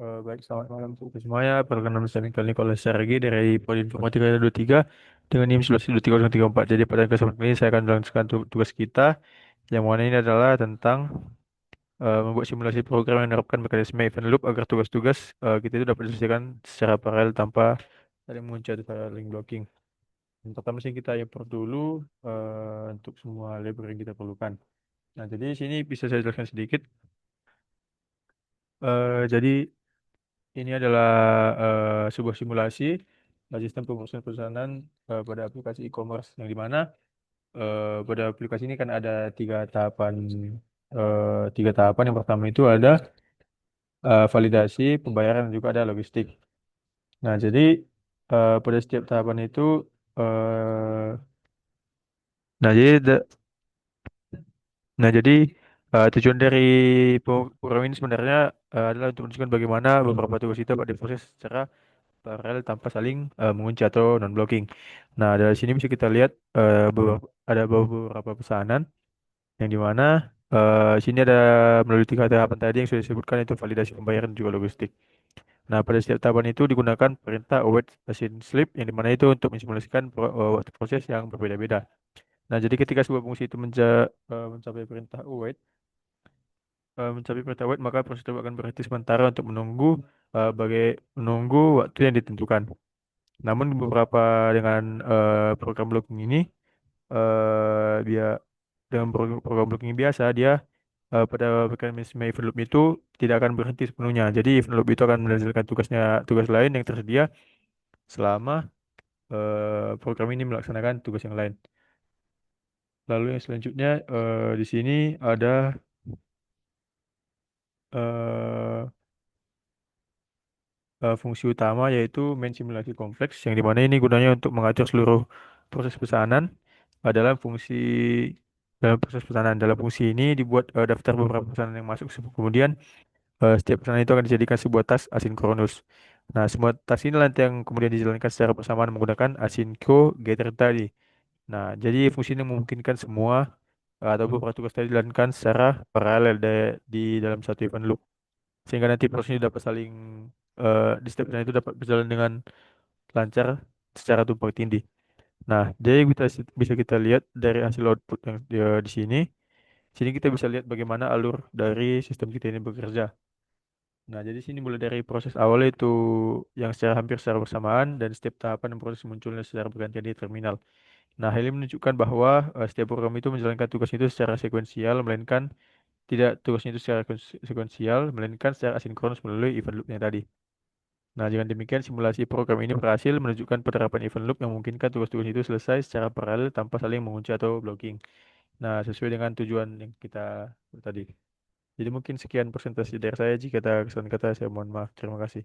Baik, selamat malam untuk semuanya. Perkenalkan saya Nicholas Sergi dari Prodi Informatika 23 dengan NIM 11.23034. Jadi pada kesempatan ini saya akan melanjutkan tugas kita yang mana ini adalah tentang membuat simulasi program yang menerapkan mekanisme event loop agar tugas-tugas kita itu dapat diselesaikan secara paralel tanpa saling mengunci atau saling blocking. Yang pertama sih kita import dulu untuk semua library yang kita perlukan. Nah, jadi di sini bisa saya jelaskan sedikit. Jadi ini adalah sebuah simulasi sistem pemrosesan pesanan pada aplikasi e-commerce yang dimana pada aplikasi ini kan ada tiga tahapan. Yang pertama itu ada validasi, pembayaran dan juga ada logistik. Nah, jadi pada setiap tahapan itu eh, nah jadi tujuan dari program ini sebenarnya adalah untuk menunjukkan bagaimana beberapa tugas itu dapat diproses secara paralel tanpa saling mengunci atau non-blocking. Nah, dari sini bisa kita lihat ada beberapa pesanan yang dimana sini ada melalui tiga tahapan tadi yang sudah disebutkan itu validasi, pembayaran, dan juga logistik. Nah, pada setiap tahapan itu digunakan perintah await async sleep yang dimana itu untuk mensimulasikan waktu proses yang berbeda-beda. Nah, jadi ketika sebuah fungsi itu mencapai perintah await, mencapai perintah await, maka proses itu akan berhenti sementara untuk menunggu waktu yang ditentukan. Namun beberapa dengan program blocking ini dia dengan program blocking biasa dia pada mekanisme event loop itu tidak akan berhenti sepenuhnya. Jadi event loop itu akan melanjutkan tugas lain yang tersedia selama program ini melaksanakan tugas yang lain. Lalu yang selanjutnya di sini ada eh, fungsi utama yaitu main simulasi kompleks yang dimana ini gunanya untuk mengatur seluruh proses pesanan dalam proses pesanan. Dalam fungsi ini dibuat daftar beberapa pesanan yang masuk. Kemudian setiap pesanan itu akan dijadikan sebuah tas asinkronus. Nah, semua tas ini nanti yang kemudian dijalankan secara bersamaan menggunakan asyncio getter tadi. Nah, jadi fungsi ini memungkinkan semua atau beberapa tugas tadi dijalankan secara paralel di dalam satu event loop sehingga nanti prosesnya dapat di setiap pesanan itu dapat berjalan dengan lancar secara tumpang tindih. Nah, jadi bisa kita lihat dari hasil output yang di sini. Sini kita bisa lihat bagaimana alur dari sistem kita ini bekerja. Nah, jadi sini mulai dari proses awal itu yang hampir secara bersamaan dan setiap tahapan dan proses munculnya secara bergantian di terminal. Nah, hal ini menunjukkan bahwa setiap program itu menjalankan tugas itu secara sekuensial, melainkan tidak tugasnya itu secara sekuensial, melainkan secara asinkronus melalui event loop yang tadi. Nah, dengan demikian simulasi program ini berhasil menunjukkan penerapan event loop yang memungkinkan tugas-tugas itu selesai secara paralel tanpa saling mengunci atau blocking. Nah, sesuai dengan tujuan yang kita tadi. Jadi mungkin sekian presentasi dari saya. Jika ada kesalahan kata, saya mohon maaf. Terima kasih.